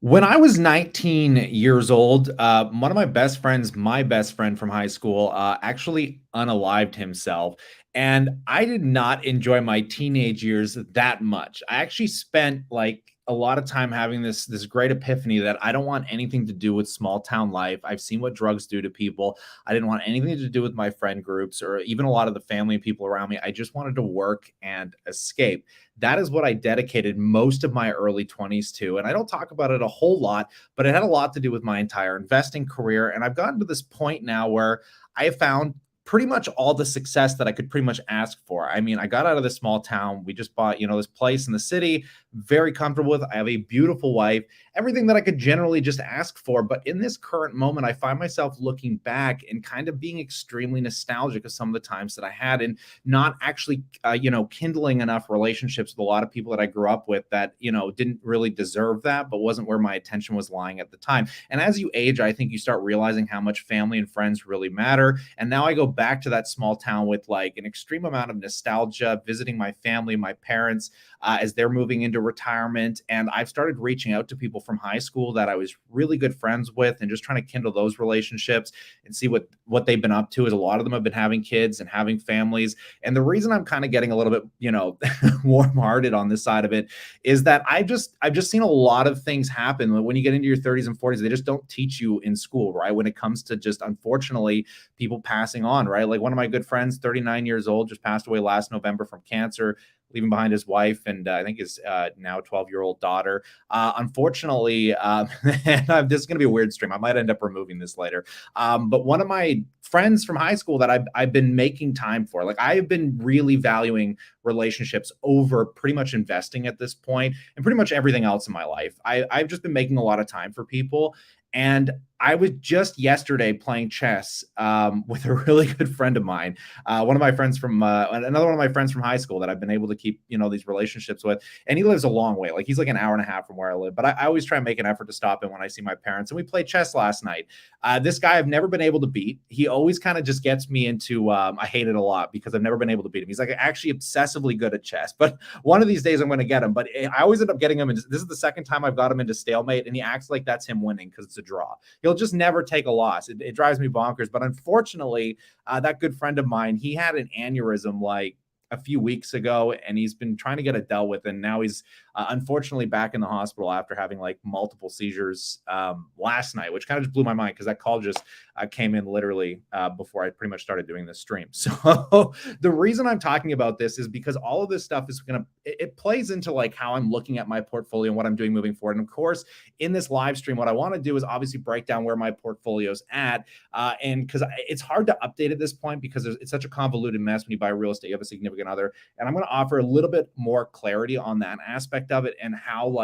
When I was 19 years old, one of my best friend from high school, actually unalived himself. And I did not enjoy my teenage years that much. I actually spent like a lot of time having this great epiphany that I don't want anything to do with small town life. I've seen what drugs do to people. I didn't want anything to do with my friend groups or even a lot of the family and people around me. I just wanted to work and escape. That is what I dedicated most of my early 20s to. And I don't talk about it a whole lot, but it had a lot to do with my entire investing career. And I've gotten to this point now where I have found pretty much all the success that I could pretty much ask for. I mean, I got out of this small town. We just bought, this place in the city, very comfortable with. I have a beautiful wife, everything that I could generally just ask for. But in this current moment, I find myself looking back and kind of being extremely nostalgic of some of the times that I had and not actually, kindling enough relationships with a lot of people that I grew up with that, didn't really deserve that, but wasn't where my attention was lying at the time. And as you age, I think you start realizing how much family and friends really matter. And now I go back to that small town with like an extreme amount of nostalgia, visiting my family, my parents, as they're moving into retirement. And I've started reaching out to people from high school that I was really good friends with and just trying to kindle those relationships and see what they've been up to. Is a lot of them have been having kids and having families. And the reason I'm kind of getting a little bit, warm-hearted on this side of it is that I've just seen a lot of things happen when you get into your 30s and 40s. They just don't teach you in school, right? When it comes to just, unfortunately, people passing on, right? Like one of my good friends, 39 years old, just passed away last November from cancer, leaving behind his wife and I think his now 12-year-old daughter. Unfortunately, and this is going to be a weird stream. I might end up removing this later. But one of my friends from high school that I've been making time for, like I have been really valuing relationships over pretty much investing at this point and pretty much everything else in my life. I've just been making a lot of time for people. And I was just yesterday playing chess with a really good friend of mine, one of my friends from another one of my friends from high school that I've been able to keep, these relationships with. And he lives a long way. Like he's like an hour and a half from where I live. But I always try and make an effort to stop him when I see my parents. And we played chess last night. This guy I've never been able to beat. He always kind of just gets me into, I hate it a lot because I've never been able to beat him. He's like actually obsessively good at chess. But one of these days I'm going to get him. But I always end up getting him. And this is the second time I've got him into stalemate. And he acts like that's him winning because it's a draw. He'll just never take a loss. It drives me bonkers. But unfortunately, that good friend of mine, he had an aneurysm like a few weeks ago, and he's been trying to get it dealt with. And now he's unfortunately back in the hospital after having like multiple seizures last night, which kind of just blew my mind because that call just came in literally before I pretty much started doing this stream. So the reason I'm talking about this is because all of this stuff is it plays into like how I'm looking at my portfolio and what I'm doing moving forward. And of course, in this live stream, what I want to do is obviously break down where my portfolio's at. And because it's hard to update at this point because it's such a convoluted mess when you buy real estate, you have a significant other. And I'm going to offer a little bit more clarity on that aspect of it and how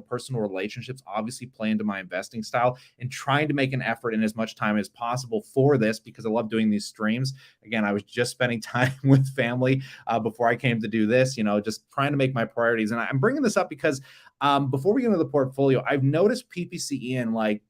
personal relationships obviously play into my investing style and trying to make an effort in as much time as possible for this because I love doing these streams. Again, I was just spending time with family before I came to do this, just trying to make my priorities. And I'm bringing this up because before we get into the portfolio, I've noticed PPC Ian, like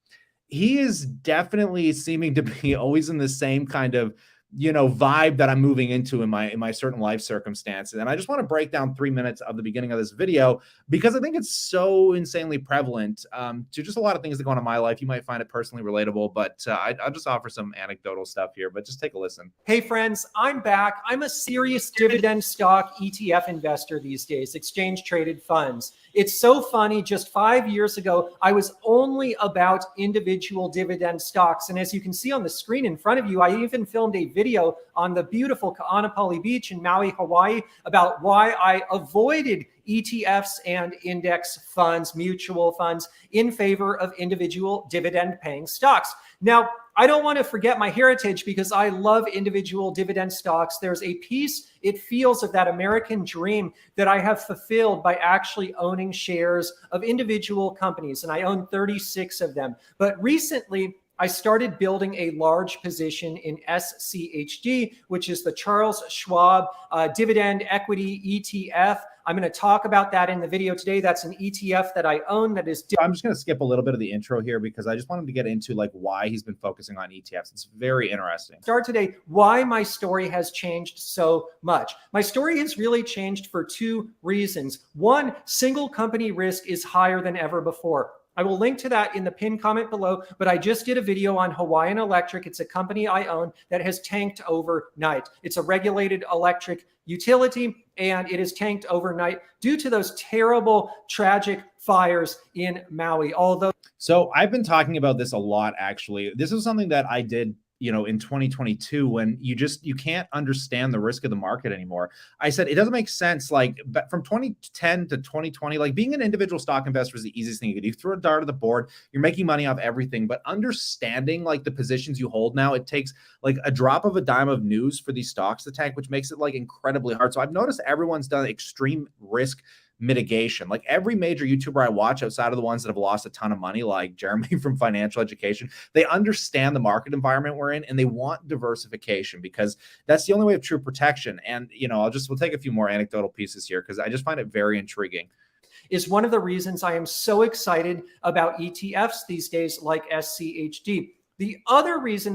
he is definitely seeming to be always in the same kind of vibe that I'm moving into in my certain life circumstances. And I just want to break down 3 minutes of the beginning of this video because I think it's so insanely prevalent to just a lot of things that go on in my life. You might find it personally relatable, but I'll just offer some anecdotal stuff here, but just take a listen. Hey friends, I'm back. I'm a serious dividend stock ETF investor these days, exchange traded funds. It's so funny. Just 5 years ago, I was only about individual dividend stocks. And as you can see on the screen in front of you, I even filmed a video on the beautiful Ka'anapali Beach in Maui, Hawaii, about why I avoided ETFs and index funds, mutual funds, in favor of individual dividend paying stocks. Now, I don't want to forget my heritage because I love individual dividend stocks. There's a piece, it feels, of that American dream that I have fulfilled by actually owning shares of individual companies, and I own 36 of them. But recently, I started building a large position in SCHD, which is the Charles Schwab Dividend Equity ETF. I'm going to talk about that in the video today. That's an ETF that I own that is... I'm just going to skip a little bit of the intro here because I just wanted to get into like why he's been focusing on ETFs. It's very interesting. Start today why my story has changed so much. My story has really changed for two reasons. One, single company risk is higher than ever before. I will link to that in the pinned comment below, but I just did a video on Hawaiian Electric. It's a company I own that has tanked overnight. It's a regulated electric utility, and it has tanked overnight due to those terrible, tragic fires in Maui. So I've been talking about this a lot, actually. This is something that I did, in 2022, when you can't understand the risk of the market anymore. I said it doesn't make sense. Like, but from 2010 to 2020, like, being an individual stock investor is the easiest thing you can do. You throw a dart at the board, you're making money off everything. But understanding like the positions you hold now, it takes like a drop of a dime of news for these stocks to tank, which makes it like incredibly hard. So I've noticed everyone's done extreme risk mitigation. Like every major YouTuber I watch outside of the ones that have lost a ton of money, like Jeremy from Financial Education, they understand the market environment we're in and they want diversification because that's the only way of true protection. And, we'll take a few more anecdotal pieces here because I just find it very intriguing. Is one of the reasons I am so excited about ETFs these days, like SCHD. The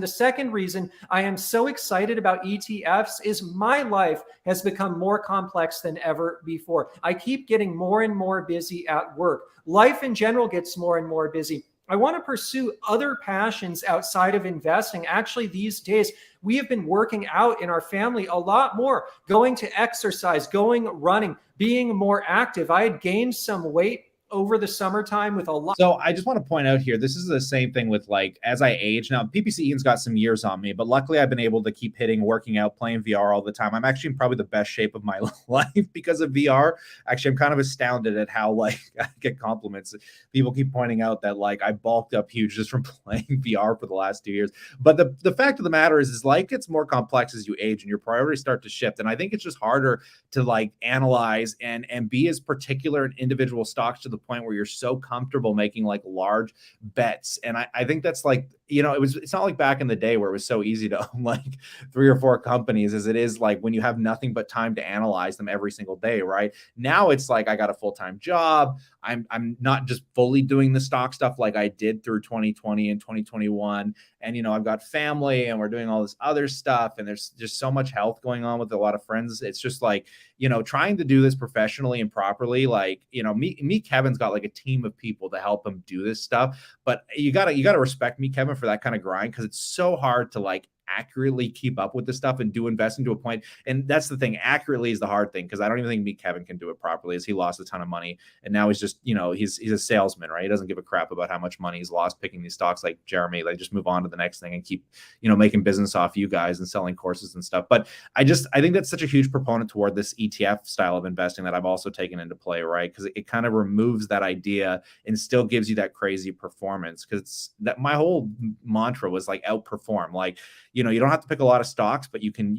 second reason I am so excited about ETFs is my life has become more complex than ever before. I keep getting more and more busy at work. Life in general gets more and more busy. I want to pursue other passions outside of investing. Actually, these days, we have been working out in our family a lot more, going to exercise, going running, being more active. I had gained some weight over the summertime with a lot. So I just want to point out here, this is the same thing with like, as I age now, PPC Ian's got some years on me, but luckily I've been able to keep hitting, working out, playing VR all the time. I'm actually in probably the best shape of my life because of VR. Actually, I'm kind of astounded at how like I get compliments. People keep pointing out that like I bulked up huge just from playing VR for the last 2 years. But the fact of the matter is life gets more complex as you age and your priorities start to shift. And I think it's just harder to like analyze and be as particular in individual stocks to the point where you're so comfortable making like large bets. And I think that's like, it's not like back in the day where it was so easy to own like 3 or 4 companies as it is like when you have nothing but time to analyze them every single day, right? Now it's like I got a full-time job. I'm not just fully doing the stock stuff like I did through 2020 and 2021. And, I've got family and we're doing all this other stuff. And there's just so much health going on with a lot of friends. It's just like, trying to do this professionally and properly, like, me, Kevin's got like a team of people to help him do this stuff. But you gotta respect me, Kevin, for that kind of grind because it's so hard to like accurately keep up with this stuff and do investing to a point. And that's the thing. Accurately is the hard thing because I don't even think me, Kevin, can do it properly as he lost a ton of money. And now he's just, he's a salesman, right? He doesn't give a crap about how much money he's lost picking these stocks like Jeremy. Like just move on to the next thing and keep, making business off you guys and selling courses and stuff. But I think that's such a huge proponent toward this ETF style of investing that I've also taken into play, right? Because it kind of removes that idea and still gives you that crazy performance. Because that my whole mantra was like outperform. Like, you don't have to pick a lot of stocks, but you can,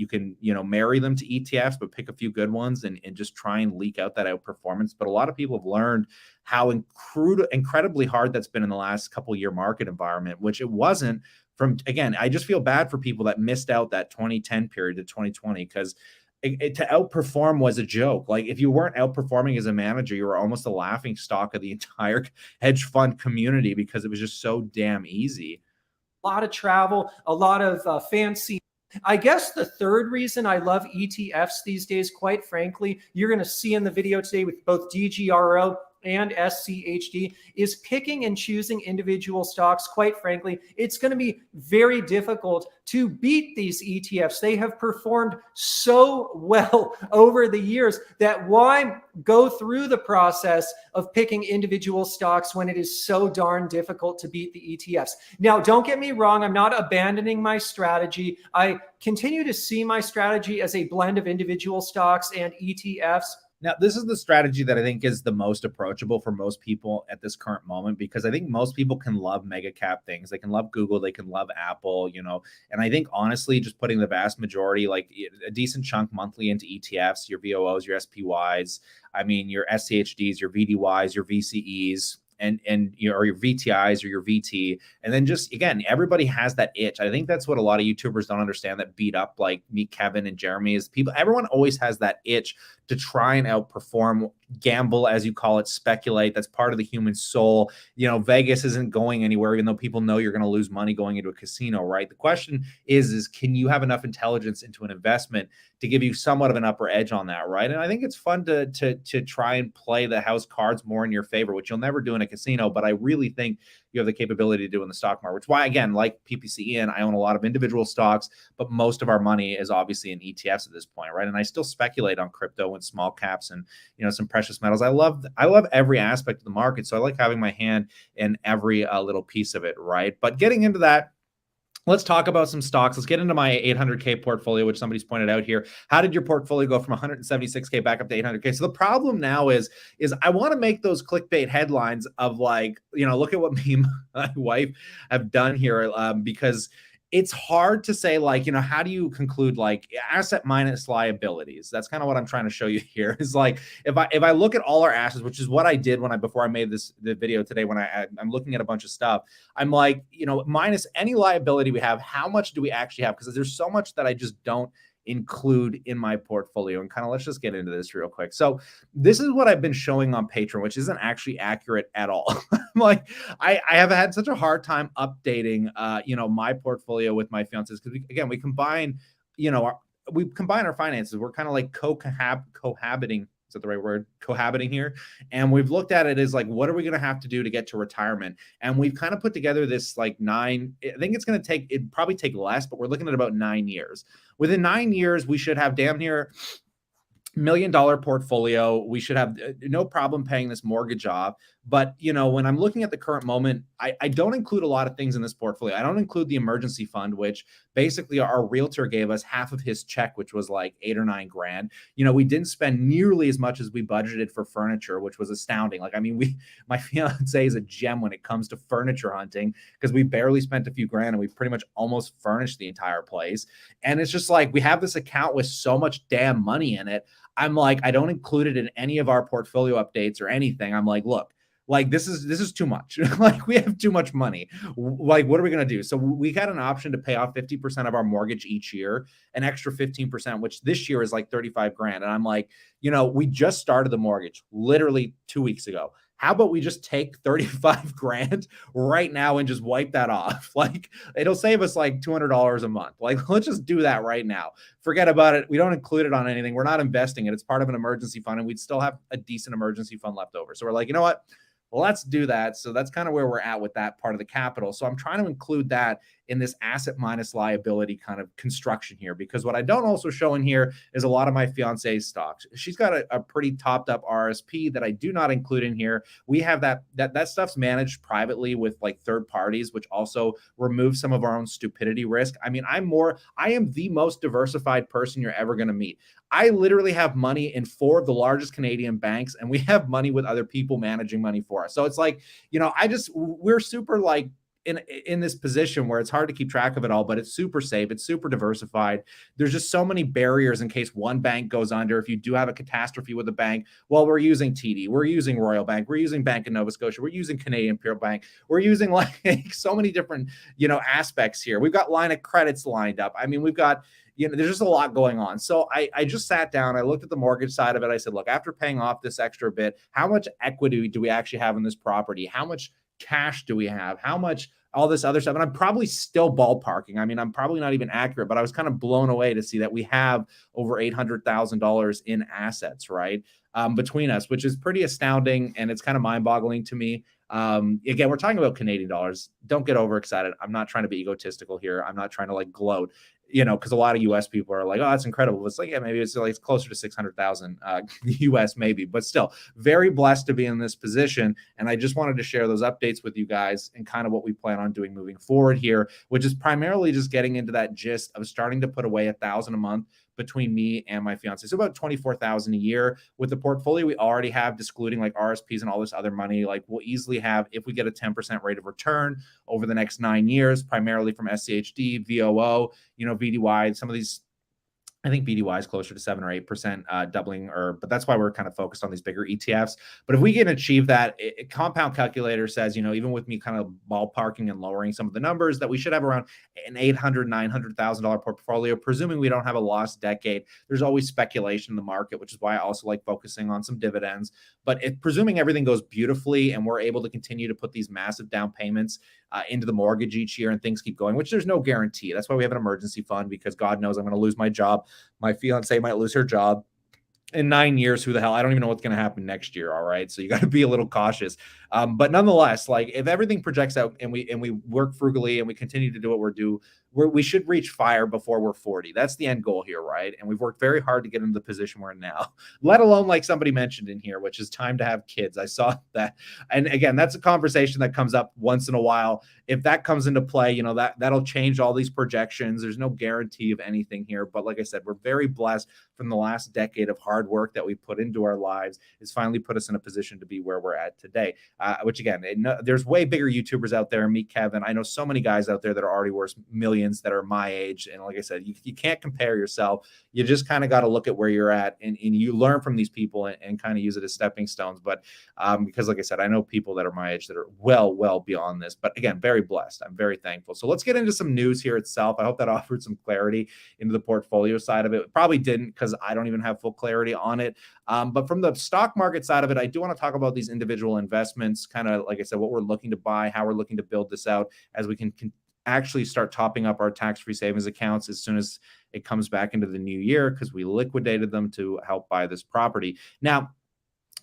marry them to ETFs, but pick a few good ones and just try and leak out that outperformance. But a lot of people have learned how incredibly hard that's been in the last couple year market environment, which it wasn't from, again, I just feel bad for people that missed out that 2010 period to 2020 because to outperform was a joke. Like if you weren't outperforming as a manager, you were almost a laughing stock of the entire hedge fund community because it was just so damn easy. A lot of travel, a lot of fancy. I guess the third reason I love ETFs these days, quite frankly, you're going to see in the video today with both DGRO and SCHD, is picking and choosing individual stocks. Quite frankly, it's going to be very difficult to beat these ETFs. They have performed so well over the years that why go through the process of picking individual stocks when it is so darn difficult to beat the ETFs? Now, don't get me wrong. I'm not abandoning my strategy. I continue to see my strategy as a blend of individual stocks and ETFs. Now, this is the strategy that I think is the most approachable for most people at this current moment, because I think most people can love mega cap things. They can love Google, they can love Apple, and I think honestly, just putting the vast majority, like a decent chunk monthly into ETFs, your VOOs, your SPYs, your SCHDs, your VDYs, your VCEs, and or your VTIs or your VT. And then just, again, everybody has that itch. I think that's what a lot of YouTubers don't understand that beat up like me, Kevin and Jeremy, is everyone always has that itch to try and outperform gamble, as you call it, speculate. That's part of the human soul. Vegas isn't going anywhere, even though people know you're going to lose money going into a casino, right? The question is can you have enough intelligence into an investment to give you somewhat of an upper edge on that, right? And I think it's fun to try and play the house cards more in your favor, which you'll never do in a casino, but I really think you have the capability to do in the stock market, which is why, again, like PPC I own a lot of individual stocks, but most of our money is obviously in ETFs at this point, right? And I still speculate on crypto and small caps and some precious metals. I love every aspect of the market, so I like having my hand in every little piece of it, right? But getting into that, let's talk about some stocks. Let's get into my 800K portfolio, which somebody's pointed out here. How did your portfolio go from 176K back up to 800K? So the problem now is I want to make those clickbait headlines of like, look at what me and my wife have done here, because it's hard to say, like, how do you conclude like asset minus liabilities? That's kind of what I'm trying to show you here. Is like if I look at all our assets, which is what I did before I made the video today, when I'm looking at a bunch of stuff, I'm like, minus any liability we have, how much do we actually have? Because there's so much that I just don't include in my portfolio. And kind of let's just get into this real quick. So this is what I've been showing on Patreon, which isn't actually accurate at all. Like I have had such a hard time updating my portfolio with my fiance's, because we combine, we combine our finances. We're kind of like cohabiting. Is that the right word? Cohabiting here. And we've looked at it as like, what are we going to have to do to get to retirement? And we've kind of put together this like I think it's going to it'd probably take less, but we're looking at about 9 years. Within 9 years, we should have damn near $1 million portfolio. We should have no problem paying this mortgage off. But, when I'm looking at the current moment, I don't include a lot of things in this portfolio. I don't include the emergency fund, which basically our realtor gave us half of his check, which was like 8 or 9 grand. We didn't spend nearly as much as we budgeted for furniture, which was astounding. Like, I mean, my fiance is a gem when it comes to furniture hunting, because we barely spent a few grand and we pretty much almost furnished the entire place. And it's just like, we have this account with so much damn money in it. I'm like, I don't include it in any of our portfolio updates or anything. I'm like, look, like this is too much. Like, we have too much money. Like, what are we going to do? So we got an option to pay off 50% of our mortgage each year, an extra 15%, which this year is like 35 grand. And I'm like, we just started the mortgage literally 2 weeks ago. How about we just take 35 grand right now and just wipe that off? Like, it'll save us like $200 a month. Like, let's just do that right now. Forget about it. We don't include it on anything. We're not investing it. It's part of an emergency fund, and we'd still have a decent emergency fund left over. So we're like, you know what? Well, let's do that. So that's kind of where we're at with that part of the capital. So I'm trying to include that in this asset minus liability kind of construction here, because what I don't also show in here is a lot of my fiance's stocks. She's got a pretty topped up RSP that I do not include in here. We have that stuff's managed privately with like third parties, which also removes some of our own stupidity risk. I mean, I am the most diversified person you're ever going to meet. I literally have money in 4 of the largest Canadian banks, and we have money with other people managing money for us. So it's like, we're super like in this position where it's hard to keep track of it all, but it's super safe. It's super diversified. There's just so many barriers in case one bank goes under. If you do have a catastrophe with a bank, well, we're using TD, we're using Royal Bank, we're using Bank of Nova Scotia, we're using Canadian Imperial Bank, we're using like so many different, aspects here. We've got line of credits lined up. I mean, we've got, there's just a lot going on. So I just sat down, I looked at the mortgage side of it. I said, look, after paying off this extra bit, how much equity do we actually have in this property? How much cash do we have? How much all this other stuff? And I'm probably still ballparking. I mean, I'm probably not even accurate, but I was kind of blown away to see that we have over $800,000 in assets, right? Between us, which is pretty astounding. And it's kind of mind boggling to me. Again, we're talking about Canadian dollars. Don't get overexcited. I'm not trying to be egotistical here. I'm not trying to like gloat, because a lot of US people are like, oh, that's incredible. It's like, yeah, maybe it's like closer to 600,000 US maybe, but still very blessed to be in this position. And I just wanted to share those updates with you guys and kind of what we plan on doing moving forward here, which is primarily just getting into that gist of starting to put away $1,000 a month between me and my fiance. So about 24,000 a year. With the portfolio we already have, excluding like RSPs and all this other money, like we'll easily have, if we get a 10% rate of return over the next 9 years, primarily from SCHD, VOO, VDY, some of these I think BDY is closer to 7 or 8% doubling, but that's why we're kind of focused on these bigger ETFs. But if we can achieve that, compound calculator says, even with me kind of ballparking and lowering some of the numbers, that we should have around an $800,000-900,000 portfolio, presuming we don't have a lost decade. There's always speculation in the market, which is why I also like focusing on some dividends. But presuming everything goes beautifully and we're able to continue to put these massive down payments into the mortgage each year and things keep going, which there's no guarantee. That's why we have an emergency fund, because God knows I'm going to lose my job. My fiance might lose her job in 9 years. Who the hell? I don't even know what's going to happen next year. All right. So you got to be a little cautious. But nonetheless, like, if everything projects out and we work frugally and we continue to do what we should reach fire before we're 40. That's the end goal here, right? And we've worked very hard to get into the position we're in now, let alone, like somebody mentioned in here, which is time to have kids. I saw that. And again, that's a conversation that comes up once in a while. If that comes into play, that'll change all these projections. There's no guarantee of anything here. But like I said, we're very blessed from the last decade of hard work that we put into our lives is finally put us in a position to be where we're at today. Which again, there's way bigger YouTubers out there. Meet Kevin. I know so many guys out there that are already worth millions that are my age. And like I said, you can't compare yourself. You just kind of got to look at where you're at and you learn from these people and kind of use it as stepping stones. But because like I said, I know people that are my age that are well beyond this. But again, very blessed. I'm very thankful. So let's get into some news here itself. I hope that offered some clarity into the portfolio side of it. Probably didn't, because I don't even have full clarity on it. But from the stock market side of it, I do want to talk about these individual investments, kind of like I said, what we're looking to buy, how we're looking to build this out as we can actually start topping up our tax-free savings accounts as soon as it comes back into the new year, because we liquidated them to help buy this property. Now,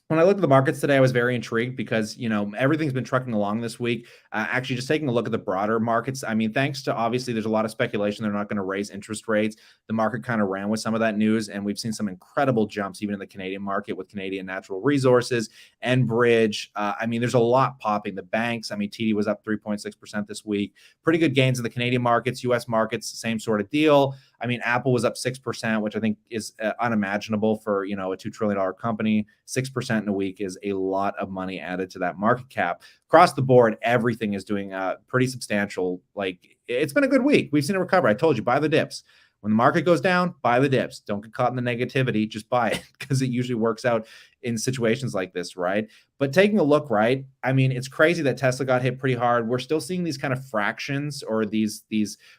when I looked at the markets today, I was very intrigued because, everything's been trucking along this week. Actually, just taking a look at the broader markets. I mean, thanks to, obviously, there's a lot of speculation they're not going to raise interest rates. The market kind of ran with some of that news, and we've seen some incredible jumps even in the Canadian market with Canadian Natural Resources and Bridge. I mean, there's a lot popping. The banks, I mean, TD was up 3.6% this week. Pretty good gains in the Canadian markets. U.S. markets, same sort of deal. I mean, Apple was up 6%, which I think is unimaginable for, a $2 trillion company. 6% in a week is a lot of money added to that market cap. Across the board, everything is doing pretty substantial. Like, it's been a good week. We've seen a recovery. I told you, buy the dips. When the market goes down, buy the dips. Don't get caught in the negativity. Just buy it, because it usually works out in situations like this, right? But taking a look, right? I mean, it's crazy that Tesla got hit pretty hard. We're still seeing these kind of fractions, or these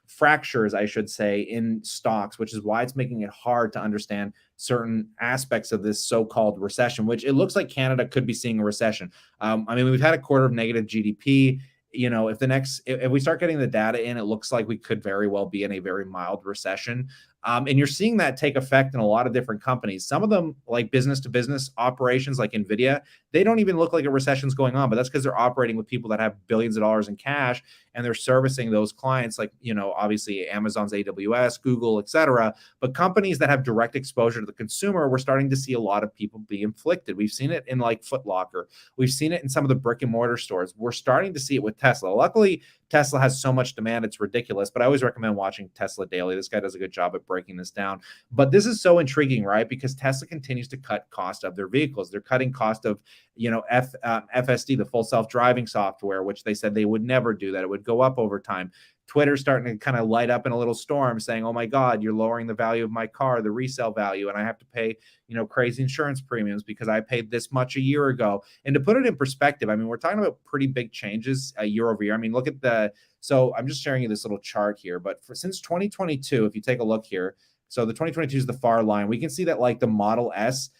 fractures, I should say, in stocks, which is why it's making it hard to understand certain aspects of this so-called recession, which it looks like Canada could be seeing a recession. I mean, we've had a quarter of negative GDP. If we start getting the data in, it looks like we could very well be in a very mild recession. And you're seeing that take effect in a lot of different companies. Some of them, like business to business operations, like Nvidia, they don't even look like a recession's going on, but that's because they're operating with people that have billions of dollars in cash, and they're servicing those clients, like, obviously Amazon's AWS, Google, etc. But companies that have direct exposure to the consumer, we're starting to see a lot of people be inflicted. We've seen it in like Foot Locker. We've seen it in some of the brick and mortar stores. We're starting to see it with Tesla. Luckily, Tesla has so much demand, it's ridiculous, but I always recommend watching Tesla Daily. This guy does a good job at breaking this down. But this is so intriguing, right? Because Tesla continues to cut cost of their vehicles. They're cutting cost of, FSD, the full self-driving software, which they said they would never do, that it would go up over time. Twitter's starting to kind of light up in a little storm, saying, oh my God, you're lowering the value of my car, the resale value, and I have to pay, crazy insurance premiums because I paid this much a year ago. And to put it in perspective, I mean, we're talking about pretty big changes year over year. I mean, look at so I'm just sharing you this little chart here, but since 2022, if you take a look here, so the 2022 is the far line, we can see that like the Model S,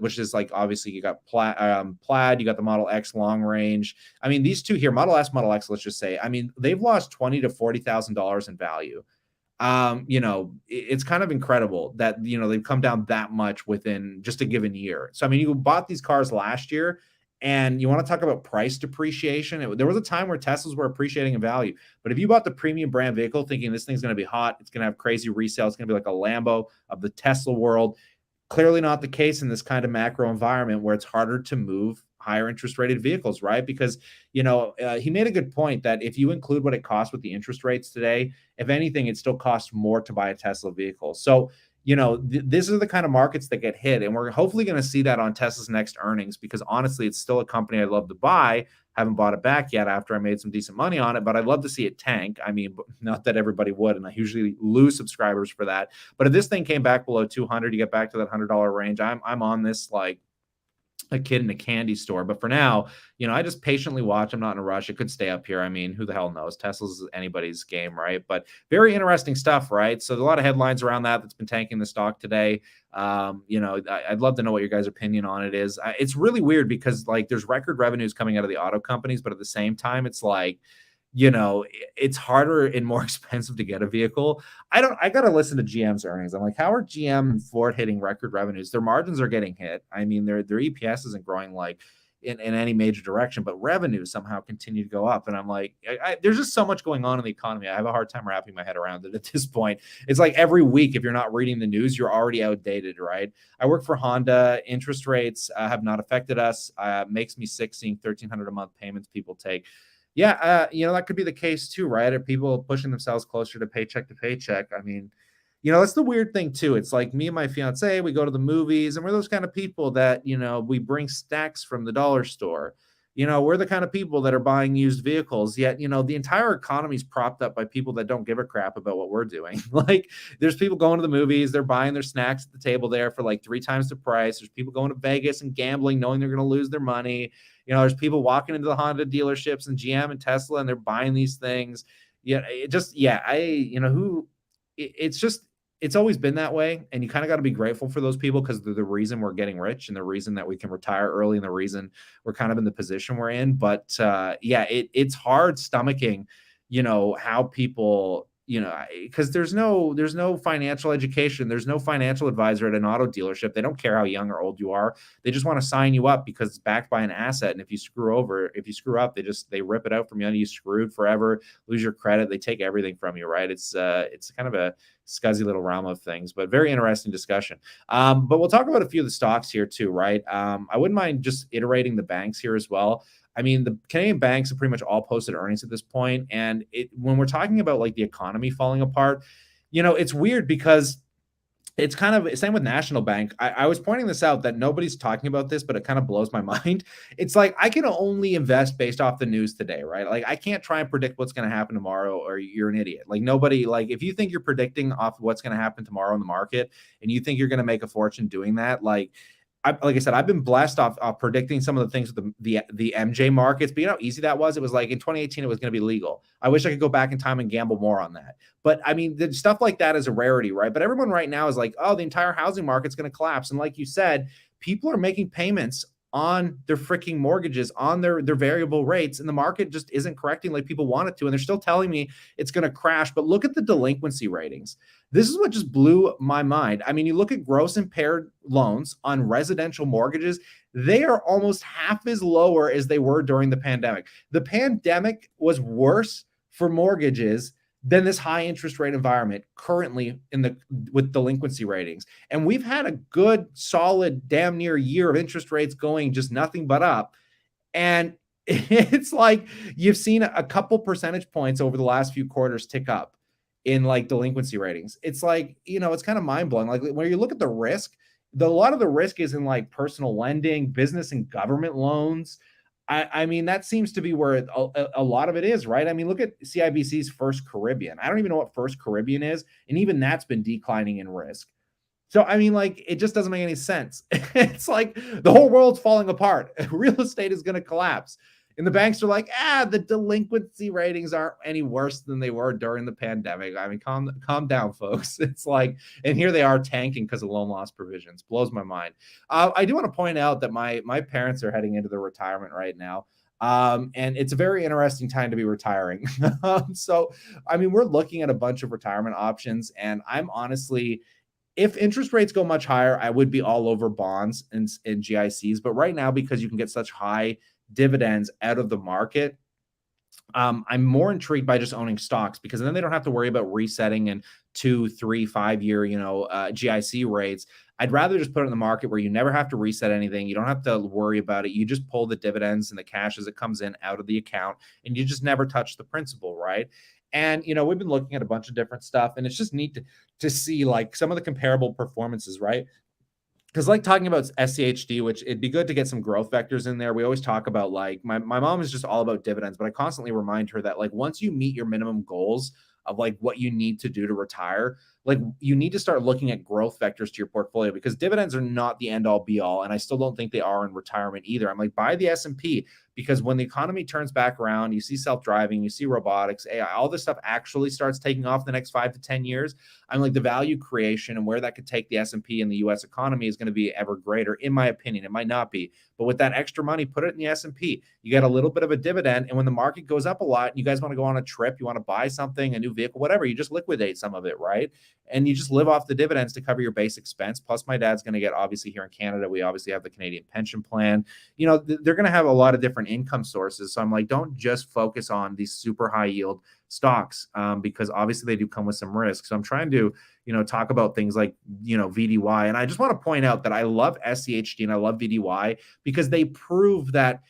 which is like, obviously you got Plaid, you got the Model X long range. I mean, these two here, Model S, Model X, let's just say, I mean, they've lost $20,000 to $40,000 in value. It's kind of incredible that, they've come down that much within just a given year. So, I mean, you bought these cars last year, and you want to talk about price depreciation. There was a time where Teslas were appreciating in value, but if you bought the premium brand vehicle thinking this thing's going to be hot, it's going to have crazy resale, it's going to be like a Lambo of the Tesla world. Clearly not the case in this kind of macro environment where it's harder to move higher interest rated vehicles, right? Because, he made a good point that if you include what it costs with the interest rates today, if anything, it still costs more to buy a Tesla vehicle. So, these are the kind of markets that get hit. And we're hopefully going to see that on Tesla's next earnings, because honestly, it's still a company I'd love to buy. Haven't bought it back yet after I made some decent money on it, but I'd love to see it tank. I mean, not that everybody would, and I usually lose subscribers for that. But if this thing came back below 200, you get back to that $100 range, I'm on this like a kid in a candy store. But for now, I just patiently watch. I'm not in a rush. It could stay up here. I mean, who the hell knows? Tesla's anybody's game, right? But very interesting stuff, right? So a lot of headlines around that's been tanking the stock today. I'd love to know what your guys' opinion on it is. It's really weird because like there's record revenues coming out of the auto companies, but at the same time, it's like, it's harder and more expensive to get a vehicle. I got to listen to GM's earnings. I'm like, how are GM and Ford hitting record revenues? Their margins are getting hit. I mean, their EPS isn't growing like in any major direction, but revenues somehow continue to go up. And I'm like, there's just so much going on in the economy. I have a hard time wrapping my head around it at this point. It's like every week, if you're not reading the news, you're already outdated, right? I work for Honda. Interest rates have not affected us. Makes me sick seeing $1,300 a month payments people take. Yeah, that could be the case too, right? Are people pushing themselves closer to paycheck to paycheck? I mean, that's the weird thing too. It's like me and my fiance, we go to the movies, and we're those kind of people that, we bring snacks from the dollar store. We're the kind of people that are buying used vehicles, yet, the entire economy is propped up by people that don't give a crap about what we're doing. Like, there's people going to the movies, they're buying their snacks at the table there for like 3 times the price. There's people going to Vegas and gambling, knowing they're going to lose their money. There's people walking into the Honda dealerships and GM and Tesla, and they're buying these things. It's always been that way. And you kind of got to be grateful for those people, because they're the reason we're getting rich and the reason that we can retire early and the reason we're kind of in the position we're in. But it's hard stomaching, how people, because there's no financial education. There's no financial advisor at an auto dealership. They don't care how young or old you are. They just want to sign you up because it's backed by an asset. And if you screw up, they rip it out from you, and you're screwed forever, lose your credit. They take everything from you, right? It's kind of a scuzzy little realm of things, but very interesting discussion. But we'll talk about a few of the stocks here too, right? I wouldn't mind just iterating the banks here as well. I mean, the Canadian banks have pretty much all posted earnings at this point. And when we're talking about like the economy falling apart, it's weird because it's kind of same with National Bank. I was pointing this out that nobody's talking about this, but it kind of blows my mind. It's like I can only invest based off the news today, right? Like I can't try and predict what's going to happen tomorrow, or you're an idiot. Like nobody, like if you think you're predicting off what's going to happen tomorrow in the market and you think you're going to make a fortune doing that, like I said, I've been blessed off predicting some of the things with the MJ markets, but you know how easy that was? It was like in 2018, it was going to be legal. I wish I could go back in time and gamble more on that. But I mean, the stuff like that is a rarity, right? But everyone right now is like, oh, the entire housing market's going to collapse. And like you said, people are making payments on their freaking mortgages, on their variable rates, and the market just isn't correcting like people want it to. And they're still telling me it's going to crash. But look at the delinquency ratings. This is what just blew my mind. I mean, you look at gross impaired loans on residential mortgages, they are almost half as lower as they were during the pandemic. The pandemic was worse for mortgages than this high interest rate environment currently with delinquency ratings. And we've had a good, solid, damn near year of interest rates going just nothing but up. And it's like you've seen a couple percentage points over the last few quarters tick up in like delinquency ratings. It's like, it's kind of mind blowing. Like when you look at the risk, a lot of the risk is in like personal lending, business and government loans. I mean, that seems to be where a lot of it is, right? I mean, look at CIBC's First Caribbean. I don't even know what First Caribbean is. And even that's been declining in risk. So, I mean, like, it just doesn't make any sense. It's like the whole world's falling apart. Real estate is going to collapse. And the banks are like, the delinquency ratings aren't any worse than they were during the pandemic. I mean, calm down, folks. It's like, and here they are tanking because of loan loss provisions. Blows my mind. I do want to point out that my parents are heading into their retirement right now. And it's a very interesting time to be retiring. So, I mean, we're looking at a bunch of retirement options, and I'm honestly, if interest rates go much higher, I would be all over bonds and GICs. But right now, because you can get such high dividends out of the market, I'm more intrigued by just owning stocks, because then they don't have to worry about resetting in 2, 3, 5 year, GIC rates. I'd rather just put it in the market where you never have to reset anything. You don't have to worry about it. You just pull the dividends and the cash as it comes in out of the account, and you just never touch the principal, right? And we've been looking at a bunch of different stuff, and it's just neat to see like some of the comparable performances, right? Because like talking about SCHD, which it'd be good to get some growth vectors in there. We always talk about like my mom is just all about dividends, but I constantly remind her that like once you meet your minimum goals of like what you need to do to retire, like you need to start looking at growth vectors to your portfolio because dividends are not the end all be all. And I still don't think they are in retirement either. I'm like, buy the S&P because when the economy turns back around, you see self-driving, you see robotics, AI, all this stuff actually starts taking off the next 5 to 10 years. I'm like the value creation and where that could take the S&P and the US economy is going to be ever greater, in my opinion. It might not be, but with that extra money, put it in the S&P. You get a little bit of a dividend, and when the market goes up a lot, and you guys want to go on a trip, you want to buy something, a new vehicle, whatever, you just liquidate some of it, right? And you just live off the dividends to cover your base expense. Plus, my dad's going to get, obviously, here in Canada, we obviously have the Canadian pension plan. They're going to have a lot of different income sources. So I'm like, don't just focus on these super high yield stocks because obviously they do come with some risk. So I'm trying to, talk about things like, VDY. And I just want to point out that I love SCHD and I love VDY because they prove that,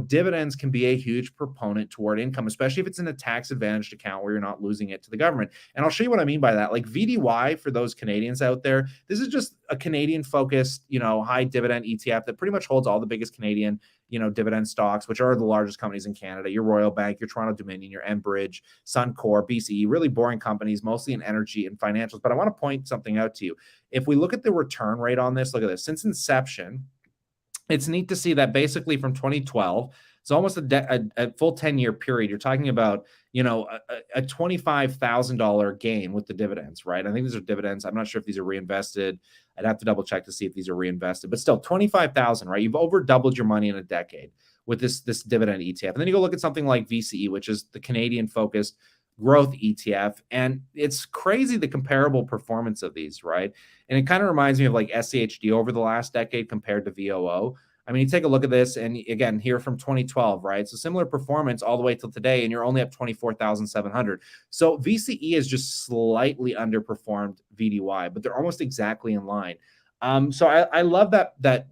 dividends can be a huge proponent toward income, especially if it's in a tax advantaged account where you're not losing it to the government. And I'll show you what I mean by that. Like VDY, for those Canadians out there, this is just a Canadian focused, high dividend ETF that pretty much holds all the biggest Canadian, dividend stocks, which are the largest companies in Canada, your Royal Bank, your Toronto Dominion, your Enbridge, Suncor, BCE, really boring companies, mostly in energy and financials. But I want to point something out to you. If we look at the return rate on this, look at this. Since inception, it's neat to see that basically from 2012, it's almost a full 10-year period. You're talking about, a $25,000 gain with the dividends, right? I think these are dividends. I'm not sure if these are reinvested. I'd have to double check to see if these are reinvested, but still 25,000, right? You've over doubled your money in a decade with this dividend ETF. And then you go look at something like VCE, which is the Canadian focused growth ETF. And it's crazy the comparable performance of these, right? And it kind of reminds me of like SCHD over the last decade compared to VOO. I mean, you take a look at this, and again, here from 2012, right? So similar performance all the way till today, and you're only up 24,700. So VCE is just slightly underperformed VDY, but they're almost exactly in line. So I love that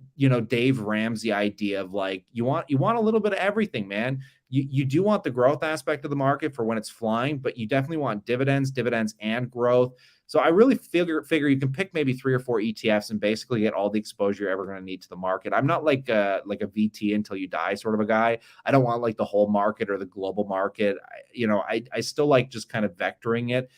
Dave Ramsey idea of like you want a little bit of everything, man. You do want the growth aspect of the market for when it's flying, but you definitely want dividends and growth. So I really figure you can pick maybe 3 or 4 ETFs and basically get all the exposure you're ever going to need to the market. I'm not like a VT until you die sort of a guy. I don't want like the whole market or the global market. I still like just kind of vectoring it.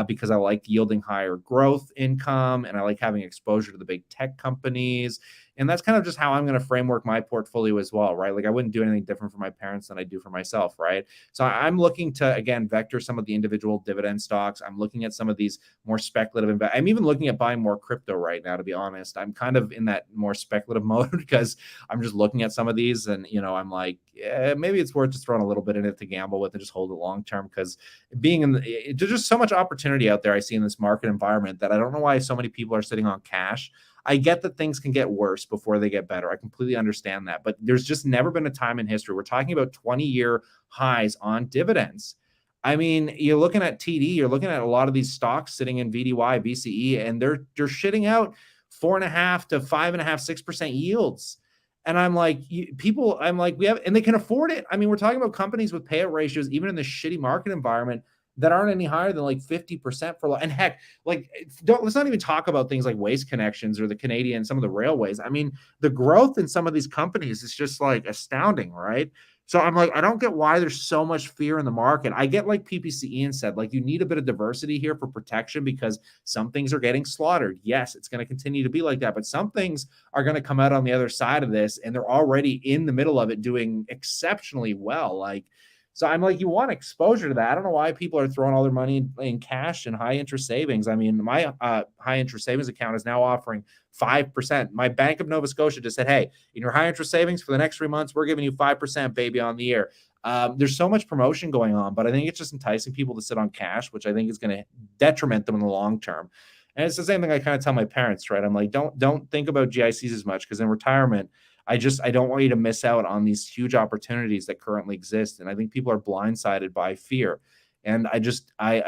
Because I like yielding higher growth income and I like having exposure to the big tech companies. And that's kind of just how I'm going to framework my portfolio as well, right? Like I wouldn't do anything different for my parents than I do for myself, right? So I'm looking to, again, vector some of the individual dividend stocks. I'm looking at some of these more speculative. I'm even looking at buying more crypto right now, to be honest. I'm kind of in that more speculative mode because I'm just looking at some of these and, I'm like, yeah, maybe it's worth just throwing a little bit in it to gamble with and just hold it long term because there's just so much opportunity out there I see in this market environment that I don't know why so many people are sitting on cash. I get that things can get worse before they get better. I completely understand that. But there's just never been a time in history. We're talking about 20-year highs on dividends. I mean, you're looking at TD, you're looking at a lot of these stocks sitting in VDY, BCE, and they're shitting out 4.5 to 5.5, 6% yields. And I'm like, we have, and they can afford it. I mean, we're talking about companies with payout ratios, even in the shitty market environment, that aren't any higher than like 50% for, and heck, like let's not even talk about things like Waste Connections or the Canadian, some of the railways. I mean, the growth in some of these companies is just like astounding, right? So I'm like, I don't get why there's so much fear in the market. I get like PPC Ian said, like you need a bit of diversity here for protection because some things are getting slaughtered. Yes, it's going to continue to be like that, but some things are going to come out on the other side of this and they're already in the middle of it doing exceptionally well. So I'm like, you want exposure to that. I don't know why people are throwing all their money in cash and high interest savings. I mean, my high interest savings account is now offering 5%. My Bank of Nova Scotia just said, hey, in your high interest savings for the next 3 months, we're giving you 5%, baby, on the year. There's so much promotion going on, but I think it's just enticing people to sit on cash, which I think is going to detriment them in the long term. And it's the same thing I kind of tell my parents, right? I'm like, don't think about GICs as much because in retirement, I don't want you to miss out on these huge opportunities that currently exist. And I think people are blindsided by fear. And I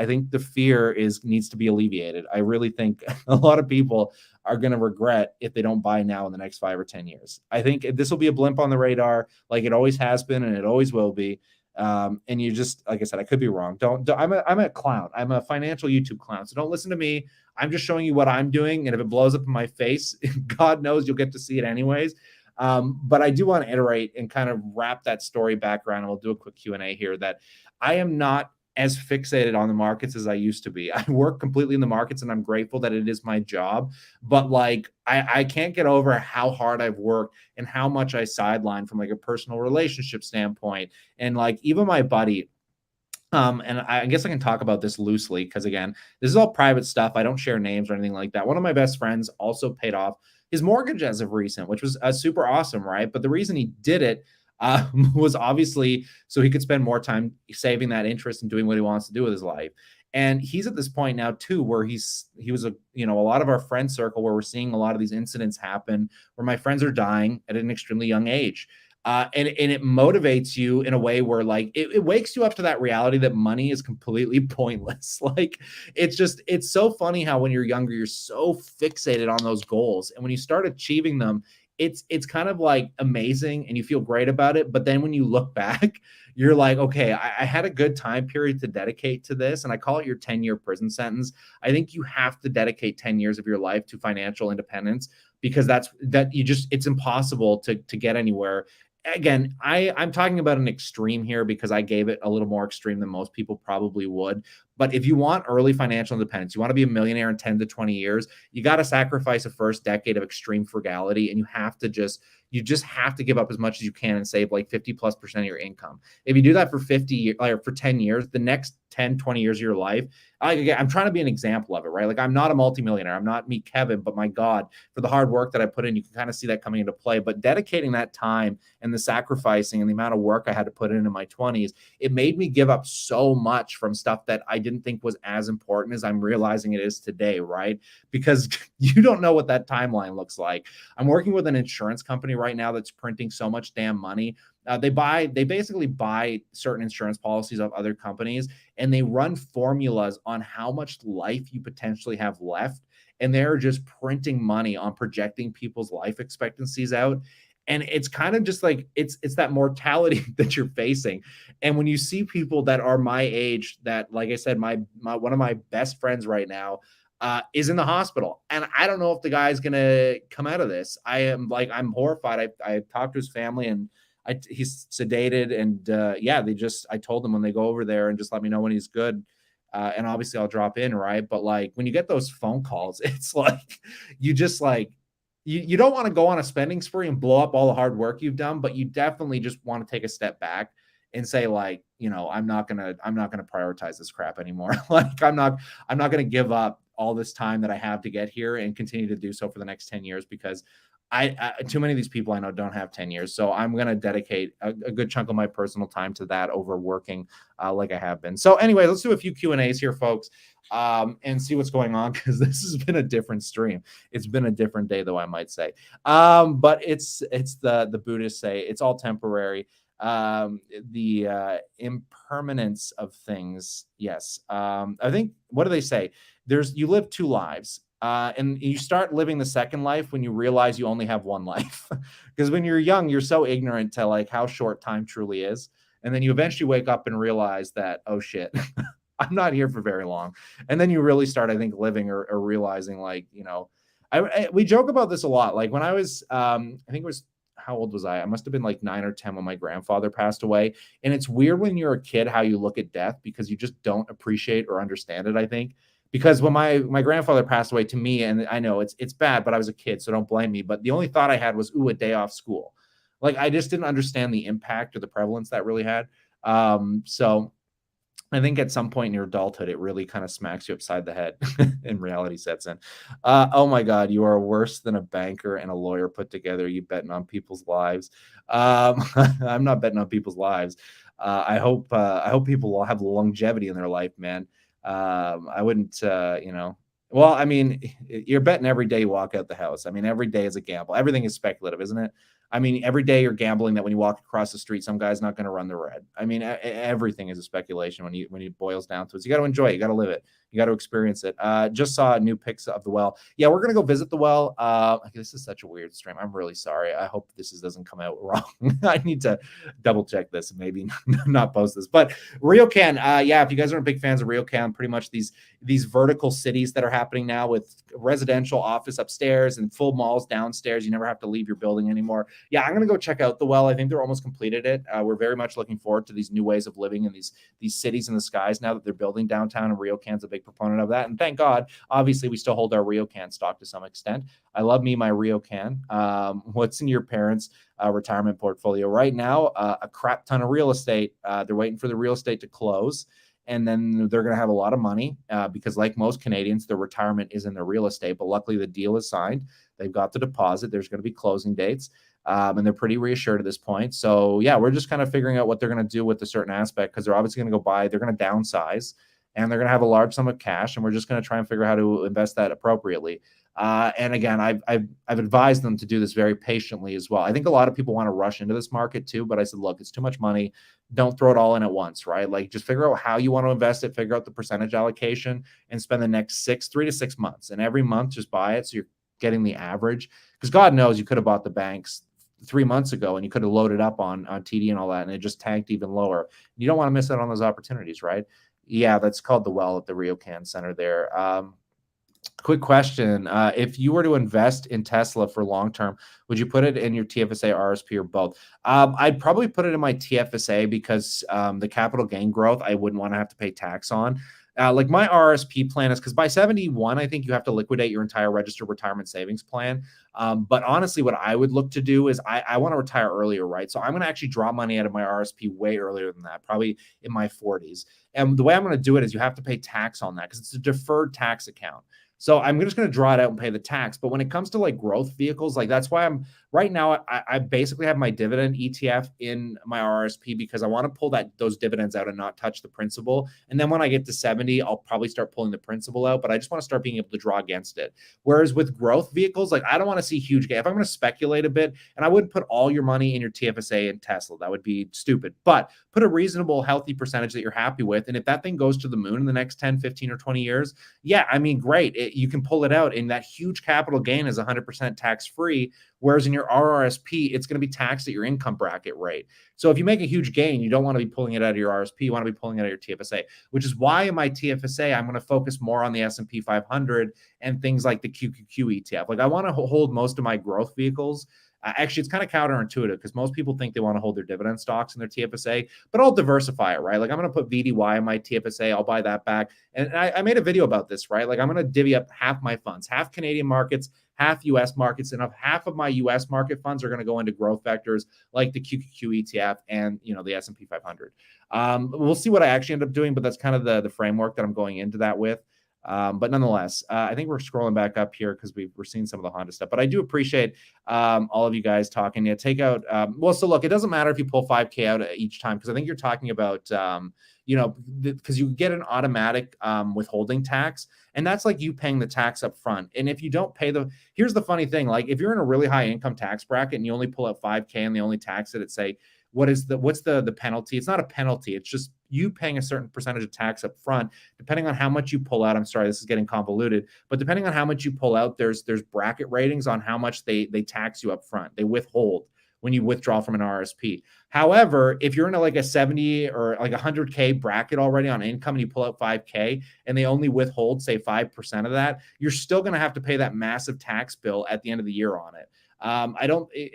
think the fear needs to be alleviated. I really think a lot of people are going to regret if they don't buy now in the next 5 or 10 years. I think this will be a blimp on the radar, like it always has been, and it always will be. And you just, like I said, I could be wrong. Don't I'm a clown. I'm a financial YouTube clown. So don't listen to me. I'm just showing you what I'm doing. And if it blows up in my face, God knows you'll get to see it anyways. But I do want to iterate and kind of wrap that story back around. And we'll do a quick Q&A here, that I am not as fixated on the markets as I used to be. I work completely in the markets and I'm grateful that it is my job. But like, I can't get over how hard I've worked and how much I sideline from like a personal relationship standpoint. And like, even my buddy, and I guess I can talk about this loosely because again, this is all private stuff. I don't share names or anything like that. One of my best friends also paid off his mortgage as of recent, which was super awesome, right? But the reason he did it was obviously so he could spend more time saving that interest and doing what he wants to do with his life. And he's at this point now too, where he was a lot of our friend circle where we're seeing a lot of these incidents happen where my friends are dying at an extremely young age. And it motivates you in a way where like it wakes you up to that reality that money is completely pointless. Like it's so funny how when you're younger, you're so fixated on those goals. And when you start achieving them, it's kind of like amazing and you feel great about it. But then when you look back, you're like, okay, I had a good time period to dedicate to this. And I call it your 10-year prison sentence. I think you have to dedicate 10 years of your life to financial independence because it's impossible to get anywhere. Again, I'm talking about an extreme here because I gave it a little more extreme than most people probably would. But if you want early financial independence, you want to be a millionaire in 10 to 20 years, you got to sacrifice a first decade of extreme frugality. And you just have to give up as much as you can and save like 50+% of your income. If you do that for 50 years, or for 10 years, the next 10, 20 years of your life, I'm trying to be an example of it, right? Like I'm not a multimillionaire. I'm not me, Kevin, but my God, for the hard work that I put in, you can kind of see that coming into play. But dedicating that time and the sacrificing and the amount of work I had to put in my 20s, it made me give up so much from stuff that I didn't think was as important as I'm realizing it is today, right? Because you don't know what that timeline looks like. I'm working with an insurance company right now that's printing so much damn money. They basically buy certain insurance policies of other companies and they run formulas on how much life you potentially have left. And they're just printing money on projecting people's life expectancies out. And it's kind of just like, it's that mortality that you're facing. And when you see people that are my age, that, like I said, my one of my best friends right now, is in the hospital. And I don't know if the guy's going to come out of this. I'm horrified. I talked to his family and he's sedated and I told them when they go over there and just let me know when he's good. And obviously I'll drop in. Right. But like when you get those phone calls, it's like, you just like, you don't want to go on a spending spree and blow up all the hard work you've done, but you definitely just want to take a step back and say like, I'm not going to prioritize this crap anymore. Like I'm not going to give up all this time that I have to get here and continue to do so for the next 10 years because too many of these people I know don't have 10 years. So I'm going to dedicate a good chunk of my personal time to that over working like I have been. So anyway, let's do a few Q&As here, folks, and see what's going on because this has been a different stream. It's been a different day, though, I might say. But it's the Buddhists say it's all temporary. The impermanence of things. Yes. I think, what do they say? You live two lives. And you start living the second life when you realize you only have one life. Because when you're young, you're so ignorant to like how short time truly is. And then you eventually wake up and realize that, oh shit, I'm not here for very long. And then you really start, I think, living or realizing like, we joke about this a lot. Like when I was, I think it was, how old was I? I must have been like 9 or 10 when my grandfather passed away. And it's weird when you're a kid how you look at death because you just don't appreciate or understand it, I think. Because when my grandfather passed away, to me, and I know it's bad, but I was a kid, so don't blame me. But the only thought I had was, ooh, a day off school. Like I just didn't understand the impact or the prevalence that really had. So I think at some point in your adulthood, it really kind of smacks you upside the head and reality sets in. Oh my God, you are worse than a banker and a lawyer put together. You betting on people's lives. I'm not betting on people's lives. I hope people will have longevity in their life, man. I wouldn't, well, I mean, you're betting every day you walk out the house. I mean, every day is a gamble. Everything is speculative, isn't it? I mean, every day you're gambling that when you walk across the street, some guy's not going to run the red. I mean, everything is a speculation when it boils down to it. So you got to enjoy it. You got to live it. You got to experience it. Just saw new pics of the well. Yeah, we're gonna go visit the well. This is such a weird stream. I'm really sorry. I hope doesn't come out wrong. I need to double check this and maybe not post this. But Ryokan, yeah, if you guys aren't big fans of Ryokan, pretty much these vertical cities that are happening now with residential office upstairs and full malls downstairs. You never have to leave your building anymore. Yeah, I'm gonna go check out the well. I think they're almost completed it. We're very much looking forward to these new ways of living in these cities in the skies now that they're building downtown, and Ryokan's a big proponent of that. And thank God, obviously, we still hold our Ryokan stock to some extent. I love me my Ryokan. What's in your parents' retirement portfolio right now? A crap ton of real estate. They're waiting for the real estate to close, and then they're going to have a lot of money because, like most Canadians, their retirement is in their real estate. But luckily, the deal is signed. They've got the deposit. There's going to be closing dates. And they're pretty reassured at this point. So, yeah, we're just kind of figuring out what they're going to do with a certain aspect, because they're obviously going to go buy, they're going to downsize, and they're going to have a large sum of cash, and we're just going to try and figure out how to invest that appropriately. And again, I've advised them to do this very patiently as well. I think a lot of people want to rush into this market too, but I said, look, it's too much money. Don't throw it all in at once, right? Like, just figure out how you want to invest it, figure out the percentage allocation, and spend the next 3 to 6 months. And every month, just buy it so you're getting the average. Because God knows you could have bought the banks 3 months ago and you could have loaded up on TD and all that, and it just tanked even lower. You don't want to miss out on those opportunities, right? Yeah, that's called the well at the Ryokan Center there. Quick question. If you were to invest in Tesla for long term, would you put it in your TFSA, RSP, or both? I'd probably put it in my TFSA because the capital gain growth I wouldn't want to have to pay tax on. Like my RSP plan is, because by 71, I think you have to liquidate your entire registered retirement savings plan. But honestly, what I would look to do is I want to retire earlier, right? So I'm going to actually draw money out of my RSP way earlier than that, probably in my 40s. And the way I'm going to do it is you have to pay tax on that because it's a deferred tax account. So I'm just going to draw it out and pay the tax. But when it comes to like growth vehicles, like that's why I'm right now, I basically have my dividend ETF in my RSP because I want to pull those dividends out and not touch the principal. And then when I get to 70, I'll probably start pulling the principal out, but I just want to start being able to draw against it. Whereas with growth vehicles, like I don't want to see huge gain. If I'm going to speculate a bit, and I wouldn't put all your money in your TFSA in Tesla, that would be stupid, but put a reasonable, healthy percentage that you're happy with. And if that thing goes to the moon in the next 10, 15, or 20 years, yeah, I mean, great. You can pull it out, and that huge capital gain is 100% tax-free. Whereas in your RRSP, it's going to be taxed at your income bracket rate. So if you make a huge gain, you don't want to be pulling it out of your RSP. You want to be pulling it out of your TFSA, which is why in my TFSA, I'm going to focus more on the S&P 500 and things like the QQQ ETF. Like I want to hold most of my growth vehicles. Actually, it's kind of counterintuitive because most people think they want to hold their dividend stocks in their TFSA, but I'll diversify it, right? Like I'm going to put VDY in my TFSA. I'll buy that back. And I made a video about this, right? Like I'm going to divvy up half my funds, half Canadian markets, half US markets, and half of my US market funds are going to go into growth vectors like the QQQ ETF and, the S&P 500. We'll see what I actually end up doing, but that's kind of the framework that I'm going into that with. But nonetheless, I think we're scrolling back up here because we're seeing some of the Honda stuff. But I do appreciate all of you guys talking. Yeah, take out. So look, it doesn't matter if you pull 5K out each time because I think you're talking about, because you get an automatic withholding tax, and that's like you paying the tax up front. And if you don't pay here's the funny thing, like if you're in a really high income tax bracket and you only pull out 5K and they only tax it at say, what's the penalty? It's not a penalty. It's just you paying a certain percentage of tax up front, depending on how much you pull out. I'm sorry, this is getting convoluted, but depending on how much you pull out, there's bracket ratings on how much they tax you up front. They withhold when you withdraw from an RSP. However, if you're in like a 70 or like 100K bracket already on income and you pull out 5K and they only withhold, say 5% of that, you're still going to have to pay that massive tax bill at the end of the year on it.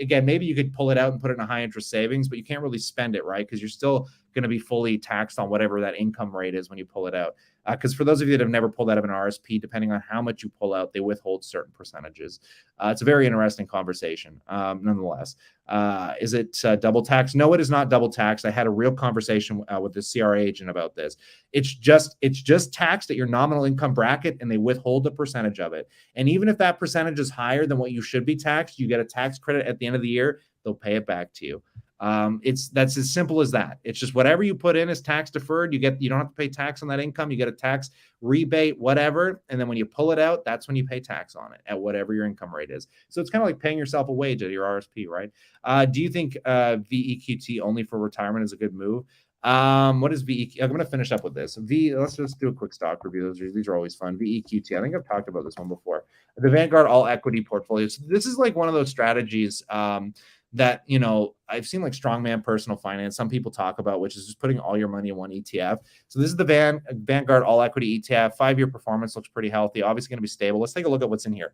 Again, maybe you could pull it out and put it in a high interest savings, but you can't really spend it, right? Because you're still going to be fully taxed on whatever that income rate is when you pull it out. Because for those of you that have never pulled out of an RSP, depending on how much you pull out, they withhold certain percentages. It's a very interesting conversation. Nonetheless, is it double tax? No, it is not double tax. I had a real conversation with the CRA agent about this. It's just taxed at your nominal income bracket, and they withhold a percentage of it. And even if that percentage is higher than what you should be taxed, you get a tax credit at the end of the year. They'll pay it back to you. That's as simple as that. It's just whatever you put in is tax deferred. You don't have to pay tax on that income. You get a tax rebate, whatever. And then when you pull it out, that's when you pay tax on it at whatever your income rate is. So it's kind of like paying yourself a wage at your RSP, right? Do you think VEQT only for retirement is a good move? What is VEQ? I'm going to finish up with this. Let's just do a quick stock review. These are always fun. VEQT. I think I've talked about this one before. The Vanguard All Equity Portfolio. So this is like one of those strategies that, I've seen like strongman personal finance. Some people talk about, which is just putting all your money in one ETF. So this is the Vanguard All Equity ETF. 5-year performance looks pretty healthy. Obviously going to be stable. Let's take a look at what's in here.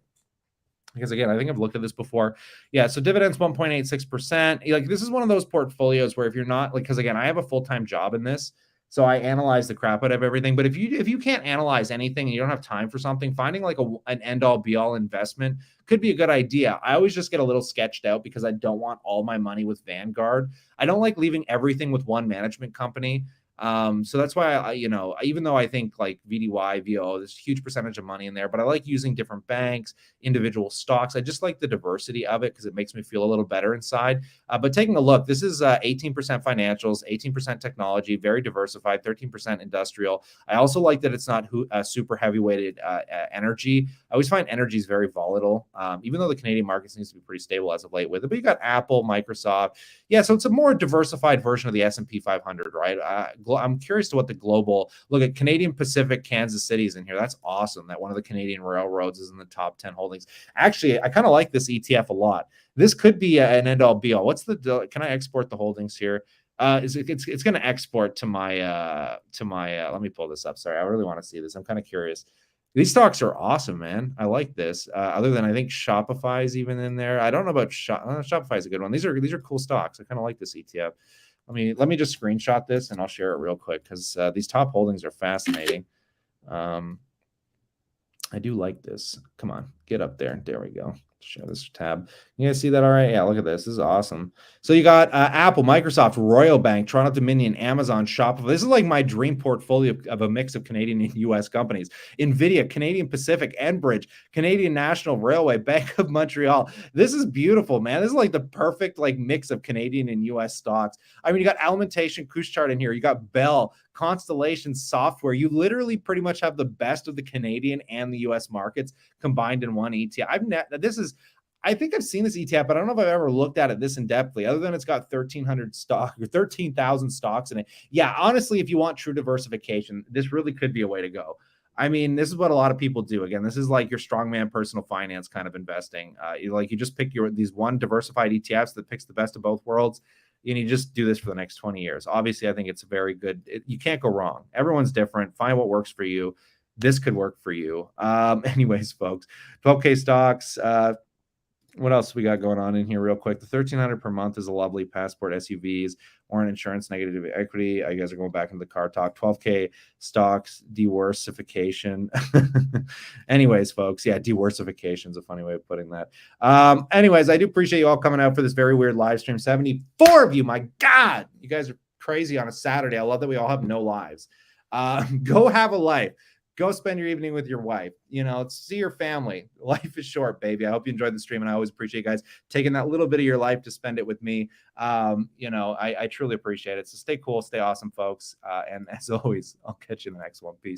Because again, I think I've looked at this before. Yeah, so dividends 1.86%. Like this is one of those portfolios where if you're not like, because again, I have a full-time job in this, so I analyze the crap out of everything. But if you can't analyze anything and you don't have time for something, finding like an end-all be-all investment could be a good idea. I always just get a little sketched out because I don't want all my money with Vanguard. I don't like leaving everything with one management company. So that's why even though I think like VDY, VO, there's a huge percentage of money in there, but I like using different banks, individual stocks. I just like the diversity of it because it makes me feel a little better inside. But taking a look, this is 18% financials, 18% technology, very diversified, 13% industrial. I also like that it's not super heavyweighted energy. I always find energy is very volatile, even though the Canadian market seems to be pretty stable as of late with it. But you got Apple, Microsoft. Yeah, so it's a more diversified version of the S&P 500, right? I'm curious to what the global look at. Canadian Pacific, Kansas City's in here. That's awesome that one of the Canadian railroads is in the top 10 holdings. Actually, I kind of like this ETF a lot. This could be an end all be all. Can I export the holdings here? It's going to export to my let me pull this up. Sorry, I really want to see this. I'm kind of curious. These stocks are awesome, man. I like this. Other than I think Shopify is even in there. I don't know about Shopify is a good one. These are cool stocks. I kind of like this ETF. Let me just screenshot this and I'll share it real quick because these top holdings are fascinating. I do like this. Come on, get up there. There we go. Share this tab. You guys see that all right? Yeah, look at this. This is awesome. So you got Apple, Microsoft, Royal Bank, Toronto Dominion, Amazon, Shopify. This is like my dream portfolio of a mix of Canadian and U.S. companies. NVIDIA, Canadian Pacific, Enbridge, Canadian National Railway, Bank of Montreal. This is beautiful, man. This is like the perfect like mix of Canadian and U.S. stocks. I mean, you got Alimentation, Couche-Tard in here. You got Bell, Constellation Software. You literally pretty much have the best of the Canadian and the U.S. markets combined in one ETF. I think I've seen this ETF, but I don't know if I've ever looked at it this in depthly, other than it's got 1,300 stock or 13,000 stocks in it. Yeah, honestly, if you want true diversification, this really could be a way to go. I mean, this is what a lot of people do. Again, this is like your strongman personal finance kind of investing. You just pick these one diversified ETFs that picks the best of both worlds. And you just do this for the next 20 years. Obviously, I think it's very good. You can't go wrong. Everyone's different. Find what works for you. This could work for you. Anyways, folks, 12K stocks. What else we got going on in here real quick? The 1,300 per month is a lovely passport SUVs, Warrant Insurance, negative equity. You guys are going back into the car talk. 12K stocks, diversification. Anyways, folks, yeah, diversification is a funny way of putting that. Anyways, I do appreciate you all coming out for this very weird live stream. 74 of you, my God, you guys are crazy on a Saturday. I love that we all have no lives. Go have a life. Go spend your evening with your wife. See your family. Life is short, baby. I hope you enjoyed the stream, and I always appreciate you guys taking that little bit of your life to spend it with me. I truly appreciate it. So stay cool, stay awesome, folks. And as always, I'll catch you in the next one. Peace.